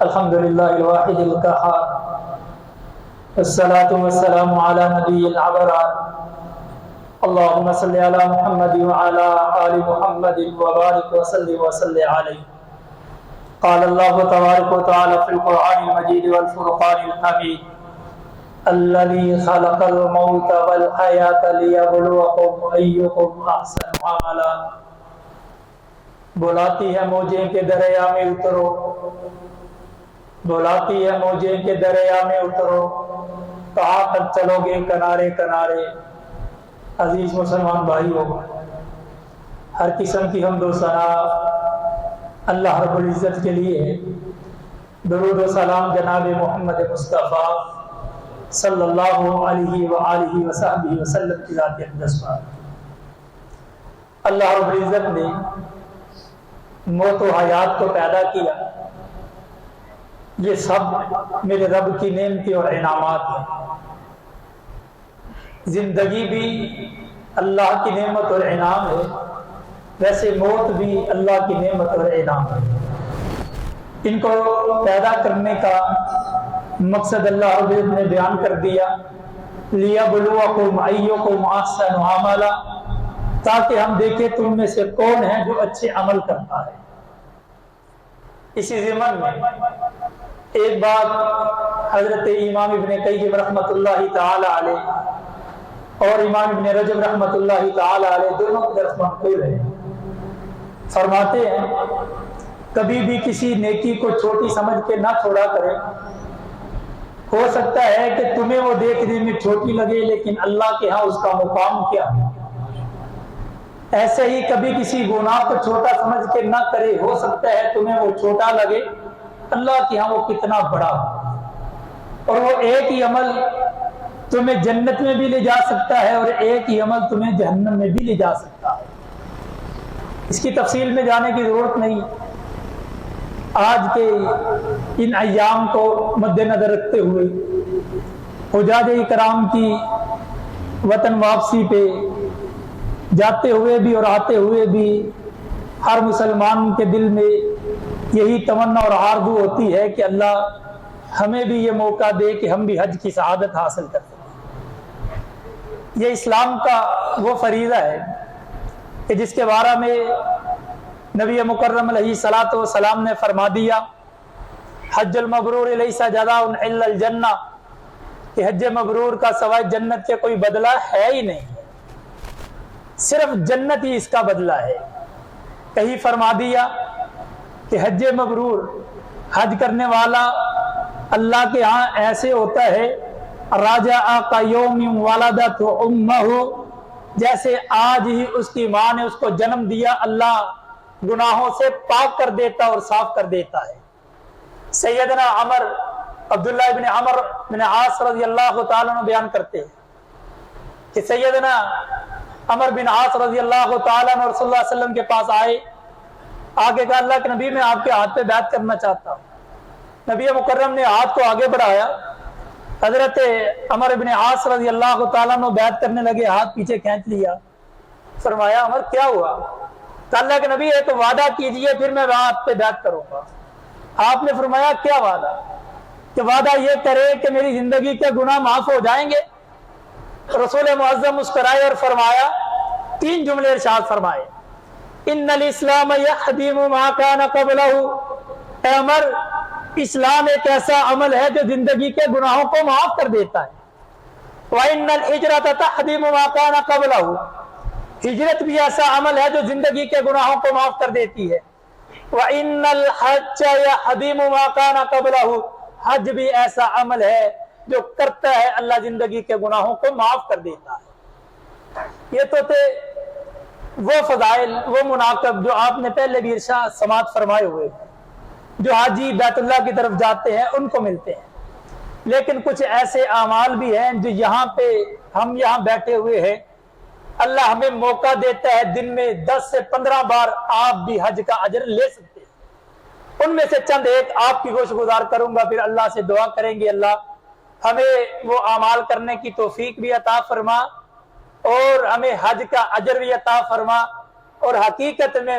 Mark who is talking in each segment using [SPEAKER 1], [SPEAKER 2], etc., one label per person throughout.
[SPEAKER 1] الحمد للہ الواحد القہار والصلاة والسلام على نبی الابرار اللہم صلی علی محمد وعلی آل محمد وبارک وسلم وصلی علیہ. قال اللہ تبارک وتعالی فی القرآن المجید والفرقان الحمید الذی خلق الموت والحیاة لیبلوکم ایکم احسن عملا. بلاتی ہے موجیں کے دریا میں اترو، بلاتی ہے موجیں کے دریا میں اترو، کہاں تک چلو گے کنارے کنارے. عزیز مسلمان بھائیو، ہر قسم کی حمد و ثنا اللہ رب العزت کے لیے ہے. درود و سلام جناب محمد مصطفیٰ صلی اللہ علیہ وآلہ وصحبہ وسلم کی ذات اقدس پر. اللہ رب العزت نے موت و حیات کو پیدا کیا، یہ سب میرے رب کی نعمتیں اور انعامات ہیں. زندگی بھی اللہ کی نعمت اور انعام ہے، ویسے موت بھی اللہ کی نعمت اور انعام ہے. ان کو پیدا کرنے کا مقصد اللہ رب العزت نے بیان کر دیا، لِيَبْلُوَكُمْ أَيُّكُمْ أَحْسَنُ عَمَلًا، تاکہ ہم دیکھیں تم میں سے کون ہے جو اچھے عمل کرتا ہے. اسی ضمن میں ایک بات حضرت امام ابن قیم رحمۃ اللہ تعالی علیہ اور امام ابن رجب رحمۃ اللہ تعالی علیہ دونوں کی طرف منقول ہے. فرماتے ہیں کبھی بھی کسی نیکی کو چھوٹی سمجھ کے نہ چھوڑا کرے. ہو سکتا ہے کہ تمہیں وہ دیکھنے میں چھوٹی لگے لیکن اللہ کے ہاں اس کا مقام کیا ہے. ایسے ہی کبھی کسی گناہ کو چھوٹا سمجھ کے نہ کرے، ہو سکتا ہے تمہیں وہ چھوٹا لگے، اللہ کے ہاں وہ کتنا بڑا ہو. اور وہ ایک ہی عمل تمہیں جنت میں بھی لے جا سکتا ہے اور ایک ہی عمل تمہیں جہنم میں بھی لے جا سکتا ہے. اس کی تفصیل میں جانے کی ضرورت نہیں. آج کے ان ایام کو مد نظر رکھتے ہوئے حجاج کرام کی وطن واپسی پہ جاتے ہوئے بھی اور آتے ہوئے بھی ہر مسلمان کے دل میں یہی تمنا اور آرزو ہوتی ہے کہ اللہ ہمیں بھی یہ موقع دے کہ ہم بھی حج کی سعادت حاصل کر سکیں. یہ اسلام کا وہ فریضہ ہے کہ جس کے بارے میں نبی مکرم علیہ الصلوۃ والسلام نے فرما دیا، حج المبرور لیس جزاء الا الجنہ، کہ حج مبرور کا سوائے جنت کے کوئی بدلہ ہے ہی نہیں، صرف جنت ہی اس کا بدلہ ہے. کہیں فرما دیا کہ حج مبرور، حج کرنے والا اللہ کے ہاں ایسے ہوتا ہے راجع کا یوم ولدت امہ، جیسے آج ہی اس کی ماں نے اس کو جنم دیا، اللہ گناہوں سے پاک کر دیتا اور صاف کر دیتا ہے. سیدنا عبداللہ ابن عمر بن عاص رضی اللہ تعالیٰ عنہ بیان کرتے ہیں کہ سیدنا عمر بن عاص رضی اللہ تعالیٰ عنہ رسول اللہ علیہ وسلم کے پاس آئے. آگے کہا اللہ کے نبی میں آپ کے ہاتھ پہ بیعت کرنا چاہتا ہوں. نبی مکرم نے ہاتھ کو آگے بڑھایا، حضرت عمر بن عاص رضی اللہ تعالیٰ عنہ بیعت کرنے لگے، ہاتھ پیچھے کھینچ لیا. فرمایا عمر کیا ہوا؟ کہ اللہ کے نبی ایک وعدہ کیجئے پھر میں آپ پہ بیعت کروں گا. آپ نے فرمایا کیا وعدہ؟ کہ وعدہ یہ کرے کہ میری زندگی کے گناہ معاف ہو جائیں گے. رسول معظم مسکرائے اور فرمایا، تین جملے ارشاد فرمائے، ان الاسلام یحدم ما کان قبلہ. اے عمر، اسلام ایک ایسا عمل ہے جو زندگی کے گناہوں کو معاف کر دیتا ہے. وان الہجرۃ تحدم ما کان قبلہ، ہجرت بھی ایسا عمل ہے جو زندگی کے گناہوں کو معاف کر دیتی ہے. وان الحج یحدم ما کان قبلہ، حج بھی ایسا عمل ہے جو کرتا ہے اللہ زندگی کے گناہوں کو معاف کر دیتا ہے. یہ تو تھے وہ فضائل، وہ مناقب جو آپ نے پہلے بھی ارشاد سماعت فرمائے ہوئے، جو حاجی بیت اللہ کی طرف جاتے ہیں ان کو ملتے ہیں. لیکن کچھ ایسے اعمال بھی ہیں جو یہاں پہ ہم یہاں بیٹھے ہوئے ہیں، اللہ ہمیں موقع دیتا ہے دن میں 10 سے 15 بار آپ بھی حج کا اجر لے سکتے ہیں. ان میں سے چند ایک آپ کی گوش گزار کروں گا، پھر اللہ سے دعا کریں گے اللہ ہمیں وہ اعمال کرنے کی توفیق بھی عطا فرما اور ہمیں حج کا اجر بھی عطا فرما اور حقیقت میں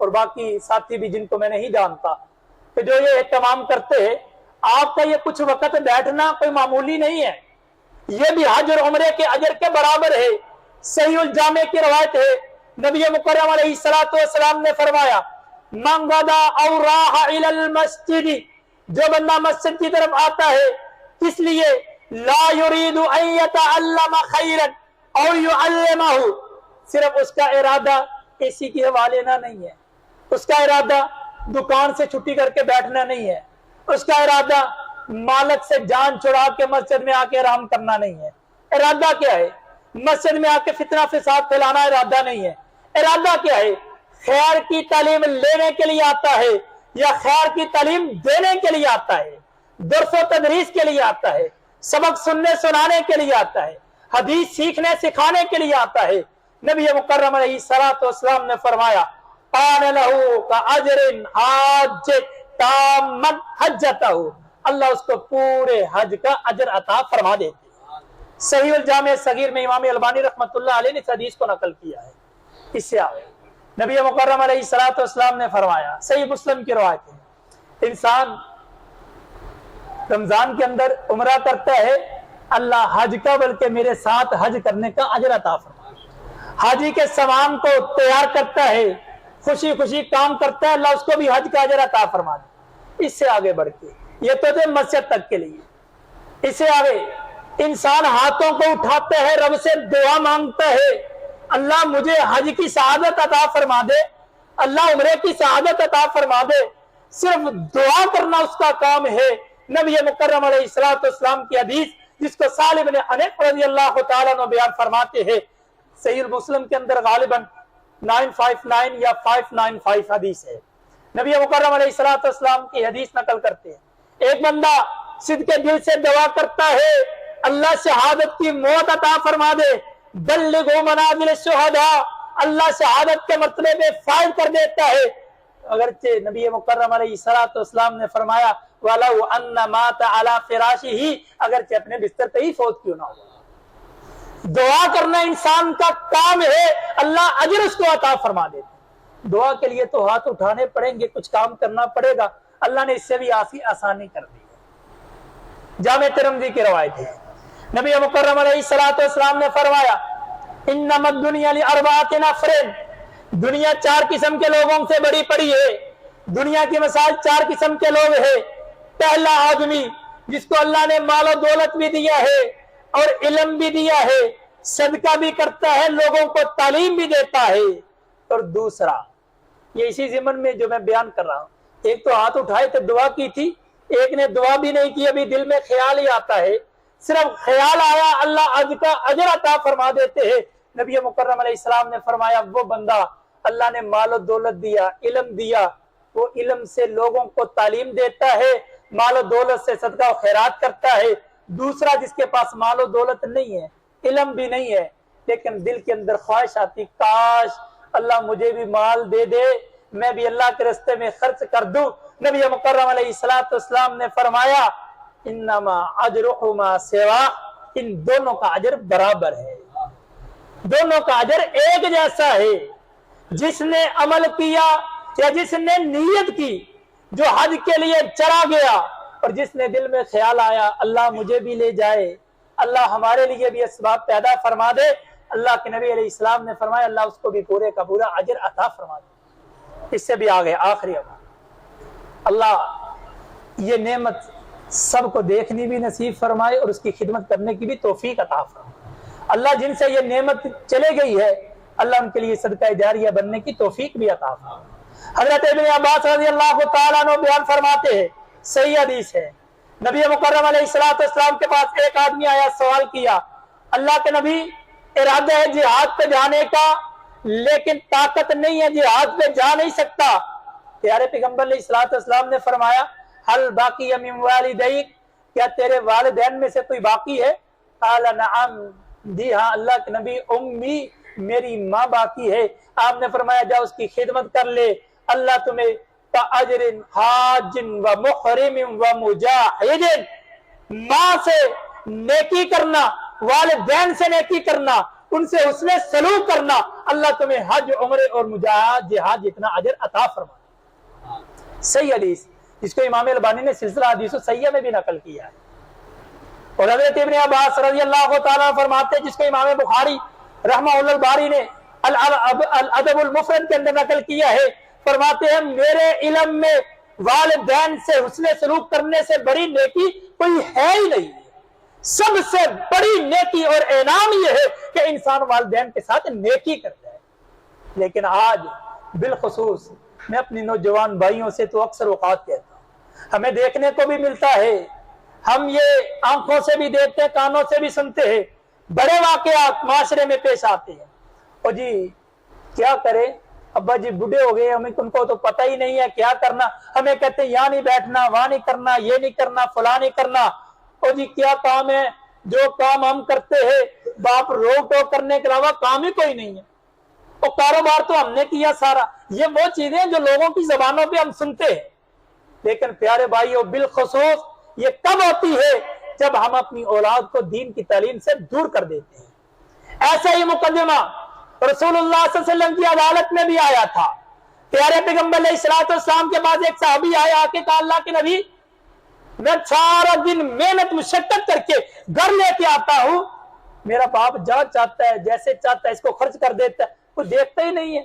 [SPEAKER 1] اور باقی ساتھی بھی جن کو میں نہیں جانتا کہ جو یہ اہتمام کرتے ہیں، آپ کا یہ کچھ وقت بیٹھنا کوئی معمولی نہیں ہے، یہ بھی حج اور عمرے کے اجر کے برابر ہے۔ صحیح الجامع کی روایت ہے، نبی مکرم علیہ الصلوۃ والسلام نے فرمایا من غدا او راح الی المسجد، جو بندہ مسجد کی طرف آتا ہے کس لیے؟ لا یرید ان یتعلم خیرا او یعلمہ، صرف اس کا ارادہ کسی کے حوالے نہ نہیں ہے، اس کا ارادہ دکان سے چھٹی کر کے بیٹھنا نہیں ہے، اس کا ارادہ مالک سے جان چھڑا کے مسجد میں آ کے آرام کرنا نہیں ہے۔ ارادہ کیا ہے؟ مسجد میں آ کے فتنہ فساد پھیلانا ارادہ نہیں ہے۔ ارادہ کیا ہے؟ خیر کی تعلیم لینے کے لیے آتا ہے یا خیر کی تعلیم دینے کے لیے آتا ہے، درس و تدریس کے لیے آتا ہے، سبق سننے سنانے کے لیے آتا ہے، حدیث سیکھنے سکھانے کے لیے آتا ہے۔ نبی مکرم علیہ الصلوۃ والسلام نے فرمایا قال له كأجر حاج تاما حجته، اللہ اس کو پورے حج کا اجر عطا فرما دیتے۔ صحیح الجامع صغیر میں امام البانی رحمۃ اللہ علیہ نے اس حدیث کو نقل کیا ہے۔ اس سے آگے نبی مکرم علیہ الصلوۃ والسلام نے فرمایا، صحیح مسلم کی روایت ہے، انسان رمضان کے اندر عمرہ کرتا ہے، اللہ حج کا بلکہ میرے ساتھ حج کرنے کا اجر عطا فرما، حاجی کے سامان کو تیار کرتا ہے، خوشی خوشی کام کرتا ہے، اللہ اس کو بھی حج کا اجر عطا فرما دے۔ اس سے آگے بڑھ کے یہ تو تھے مسجد تک کے لیے، اس سے آگے انسان ہاتھوں کو اٹھاتا ہے، رب سے دعا مانگتا ہے، اللہ مجھے حج کی سعادت عطا فرما دے، اللہ عمرے کی سعادت عطا فرما دے، صرف دعا کرنا اس کا کام ہے۔ نبی مکرم علیہ الصلوۃ والسلام کی حدیث جس کو سالم بن حنیف رضی اللہ تعالیٰ عنہ بیان فرماتے ہیں، صحیح مسلم کے اندر غالباً 959 یا 595 حدیث ہے، نبی مکرم علیہ الصلوۃ والسلام کی حدیث نقل کرتے ہیں، ایک بندہ صدق کے دل سے دعا کرتا ہے اللہ شہادت کی موت عطا فرما دے، بلغوا منازل الشہداء، اللہ شہادت کے مرتبے میں فائز کر دیتا ہے، اگرچہ نبی مکرم علیہ الصلوۃ والسلام نے فرمایا وَلَوْ أَنَّ مَاتَ عَلَى فِرَاشِهِ، اگرچہ اپنے بستر پہ ہی فوت کیوں نہ ہو۔ دعا کرنا انسان کا کام ہے، اللہ اجر اس کو عطا فرما دیتے۔ دعا کے لیے تو ہاتھ اٹھانے پڑیں گے، کچھ کام کرنا پڑے گا، اللہ نے اس سے بھی آسانی کر دی ہے۔ جامع ترمذی کی روایت ہے، نبی مکرم علیہ الصلوۃ والسلام نے فرمایا انما الدنیا لاربعۃ نفر، دنیا 4 قسم کے لوگوں سے بڑی پڑی ہے، دنیا کی مثال 4 قسم کے لوگ ہیں۔ پہلا آدمی جس کو اللہ نے مال و دولت بھی دیا ہے اور علم بھی دیا ہے، صدقہ بھی کرتا ہے، لوگوں کو تعلیم بھی دیتا ہے، اور دوسرا یہ اسی ضمن میں جو میں بیان کر رہا ہوں، ایک تو ہاتھ اٹھائے تو دعا کی تھی، ایک نے دعا بھی نہیں کی، ابھی دل میں خیال ہی آتا ہے، صرف خیال آیا اللہ اجر کا اجر عطا فرما دیتے ہیں۔ نبی مکرم علیہ السلام نے فرمایا وہ بندہ اللہ نے مال و دولت دیا، علم دیا، وہ علم سے لوگوں کو تعلیم دیتا ہے، مال و دولت سے صدقہ و خیرات کرتا ہے۔ دوسرا جس کے پاس مال و دولت نہیں ہے، علم بھی نہیں ہے، لیکن دل کے اندر خواہش آتی کاش اللہ مجھے بھی مال دے دے، میں بھی اللہ کے راستے میں خرچ کر دوں۔ نبی مکرم علیہ السلام نے فرمایا انما اجرهما سوا، ان دونوں کا اجر برابر ہے، دونوں کا اجر ایک جیسا ہے۔ جس نے عمل کیا یا جس نے نیت کی، جو حج کے لیے چلا گیا اور جس نے دل میں خیال آیا اللہ مجھے بھی لے جائے، اللہ ہمارے لیے بھی اسباب پیدا فرما دے، اللہ کے نبی علیہ السلام نے فرمایا اللہ اس کو بھی پورے کا پورا اجر عطا فرما دے۔ اس سے بھی آگے آخری اللہ یہ نعمت سب کو دیکھنی بھی نصیب فرمائے اور اس کی خدمت کرنے کی بھی توفیق عطا فرمائے۔ اللہ جن سے یہ نعمت چلے گئی ہے اللہ ان کے لیے صدقہ جاریہ بننے کی توفیق بھی عطا فرمائے۔ حضرت ابن عباس رضی اللہ تعالیٰ عنہ بیان فرماتے ہیں، صحیح حدیث ہے، نبی مکرم علیہ السلام کے پاس ایک آدمی آیا، سوال کیا اللہ کے نبی ارادہ ہے جہاد پہ جانے کا لیکن طاقت نہیں ہے، جہاد پہ جا نہیں سکتا۔ پیارے پیغمبر علیہ السلام نے فرمایا حل باقی من والدیک، کیا تیرے والدین میں سے کوئی باقی ہے؟ قال نعم، جی ہاں اللہ کے نبی، امی میری ماں باقی ہے۔ آپ نے فرمایا جا اس کی خدمت کر لے، اللہ تمہیں اجر حاج و محرم و مجاہد، ماں سے نیکی کرنا، والدین سے نیکی کرنا، ان سے حسن سلوک کرنا، اللہ تمہیں حج، عمرے اور مجاہد جہاد جتنا اجر عطا فرما۔ صحیح حدیث جس کو امام البانی نے سلسلہ حدیث صحیحہ میں بھی نقل کیا ہے، اور حضرت ابن عباس رضی اللہ تعالیٰ فرماتے ہیں جس کو امام بخاری رحمہ اللہ الباری نے الادب المفرد کے اندر نقل کیا ہے، فرماتے ہیں میرے علم میں والدین سے حسن سلوک کرنے سے بڑی نیکی کوئی ہے ہی نہیں، سب سے بڑی نیکی اور انعام یہ ہے کہ انسان والدین کے ساتھ نیکی کرتا ہے۔ لیکن آج بالخصوص میں اپنی نوجوان بھائیوں سے تو اکثر اوقات کہتا ہوں، ہمیں دیکھنے کو بھی ملتا ہے، ہم یہ آنکھوں سے بھی دیکھتے ہیں، کانوں سے بھی سنتے ہیں، بڑے واقعات معاشرے میں پیش آتے ہیں، اور جی کیا کرے، ابا جی بوڑھے ہو گئے، ہمیں ان کو تو پتہ ہی نہیں ہے کیا کرنا، ہمیں کہتے ہیں یہاں نہیں بیٹھنا، وہاں نہیں کرنا، یہ نہیں کرنا، فلاں نہیں کرنا، اور جی کیا کام ہے، جو کام ہم کرتے ہیں باپ روک ٹوک کرنے کے علاوہ کام ہی کوئی نہیں ہے، اور کاروبار تو ہم نے کیا سارا۔ یہ وہ چیزیں جو لوگوں کی زبانوں پہ ہم سنتے ہیں، لیکن پیارے بھائیو بالخصوص یہ کب ہوتی ہے جب ہم اپنی اولاد کو دین کی تعلیم سے دور کر دیتے ہیں۔ ایسا ہی مقدمہ رسول اللہ صلی اللہ علیہ وسلم کی عدالت میں بھی آیا تھا۔ پیارے پیغمبر علیہ الصلوۃ والسلام کے بعد ایک صحابی آیا کہ کہا اللہ کے نبی میں سارا دن محنت مشقت کر کے گھر لے کے آتا ہوں، میرا باپ جہاں چاہتا ہے جیسے چاہتا ہے اس کو خرچ کر دیتا ہے، وہ دیکھتا ہی نہیں ہے،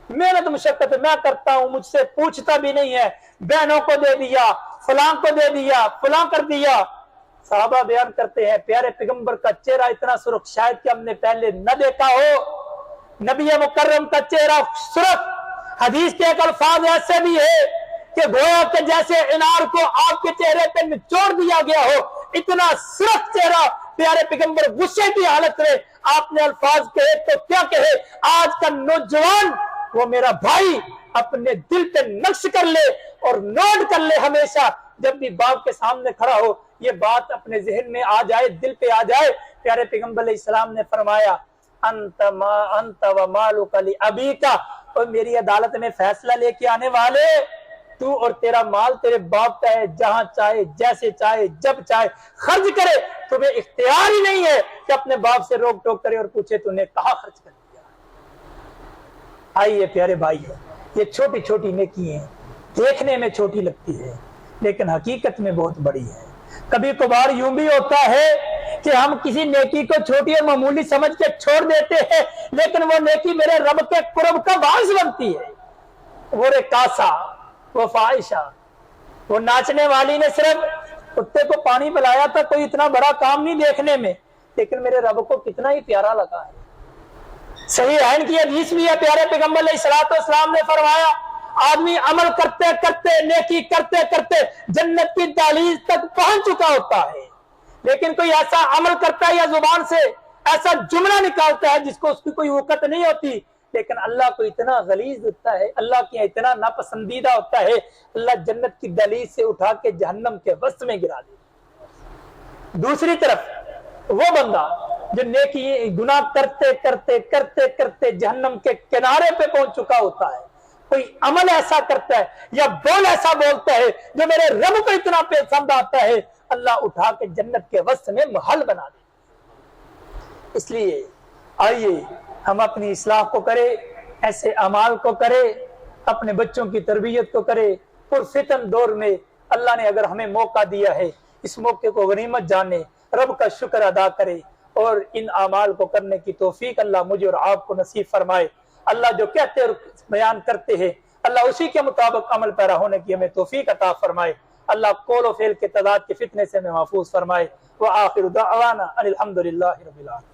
[SPEAKER 1] محنت مشقت میں کرتا ہوں، مجھ سے پوچھتا بھی نہیں ہے، بہنوں کو دے دیا، فلاں کو دے دیا، فلاں کر دیا۔ صحابہ بیان کرتے ہیں پیارے پیغمبر کا چہرہ اتنا سرخ شاید کہ ہم نے پہلے نہ دیکھا ہو، نبی مکرم کا چہرہ سرخ۔ حدیث کے ایک الفاظ ایسے بھی ہے کہ گویا کہ جیسے انار کو آپ کے چہرے پہ نچوڑ دیا گیا ہو، اتنا سرخ چہرہ پیارے پیغمبر غصے کی حالت میں آپ نے الفاظ کہے تو کیا کہے۔ آج کا نوجوان وہ میرا بھائی اپنے دل پہ نقش کر لے اور نوٹ کر لے، ہمیشہ جب بھی باپ کے سامنے کھڑا ہو یہ بات اپنے ذہن میں آ جائے، دل پہ آ جائے۔ پیارے پیغمبر علیہ السلام نے فرمایا انت و مالک لابیک، اور میری عدالت میں فیصلہ لے کے آنے والے تو اور تیرا مال تیرے باپ کا ہے، جہاں چاہے جیسے چاہے جب چاہے خرچ کرے، تمہیں اختیار ہی نہیں ہے کہ اپنے باپ سے روک ٹوک کرے اور پوچھے تو نے کہاں خرچ کر دیا۔ آئیے پیارے بھائی، یہ چھوٹی چھوٹی نیکی ہیں، دیکھنے میں چھوٹی لگتی ہے لیکن حقیقت میں بہت بڑی ہے۔ کبھی کبھار یوں بھی ہوتا ہے کہ ہم کسی نیکی کو چھوٹی اور معمولی سمجھ کے چھوڑ دیتے ہیں، لیکن وہ نیکی میرے رب کے قرب کا باعث بنتی ہے۔ وہ رقاصہ، وہ فاحشہ، وہ ناچنے والی نے صرف کتے کو پانی پلایا تھا، کوئی اتنا بڑا کام نہیں دیکھنے میں، لیکن میرے رب کو کتنا ہی پیارا لگا ہے۔ صحیح عین کی حدیث بھی ہے، پیارے پیغمبر علیہ الصلوۃ والسلام نے فرمایا آدمی عمل کرتے کرتے نیکی کرتے کرتے جنت کی دہلیز تک پہنچ چکا ہوتا ہے، لیکن کوئی ایسا عمل کرتا ہے یا زبان سے ایسا جملہ نکالتا ہے جس کو اس کی کوئی وقت نہیں ہوتی، لیکن اللہ کو اتنا غلیظ ہوتا ہے، اللہ کی اتنا ناپسندیدہ ہوتا ہے، اللہ جنت کی دہلیز سے اٹھا کے جہنم کے وسط میں گرا دے۔ دوسری طرف وہ بندہ جو نیکی گناہ کرتے کرتے کرتے کرتے جہنم کے کنارے پہ پہنچ چکا ہوتا ہے، کوئی عمل ایسا کرتا ہے یا بول ایسا بولتا ہے جو میرے رب کو اتنا پسند آتا ہے، اللہ اٹھا کے جنت کے وسط میں محل بنا دے۔ اس لیے آئیے ہم اپنی اصلاح کو کرے، ایسے اعمال کو کرے، اپنے بچوں کی تربیت کو کرے۔ پرفتن دور میں اللہ نے اگر ہمیں موقع دیا ہے، اس موقع کو غنیمت جانے، رب کا شکر ادا کرے اور ان اعمال کو کرنے کی توفیق اللہ مجھے اور آپ کو نصیب فرمائے۔ اللہ جو کہتے اور بیان کرتے ہیں اللہ اسی کے مطابق عمل پیرا ہونے کی ہمیں توفیق عطا فرمائے۔ اللہ قول و فعل کے تضاد کے فتنے سے ہمیں محفوظ فرمائے۔ وآخر دعوانا ان الحمد للہ رب العالمین۔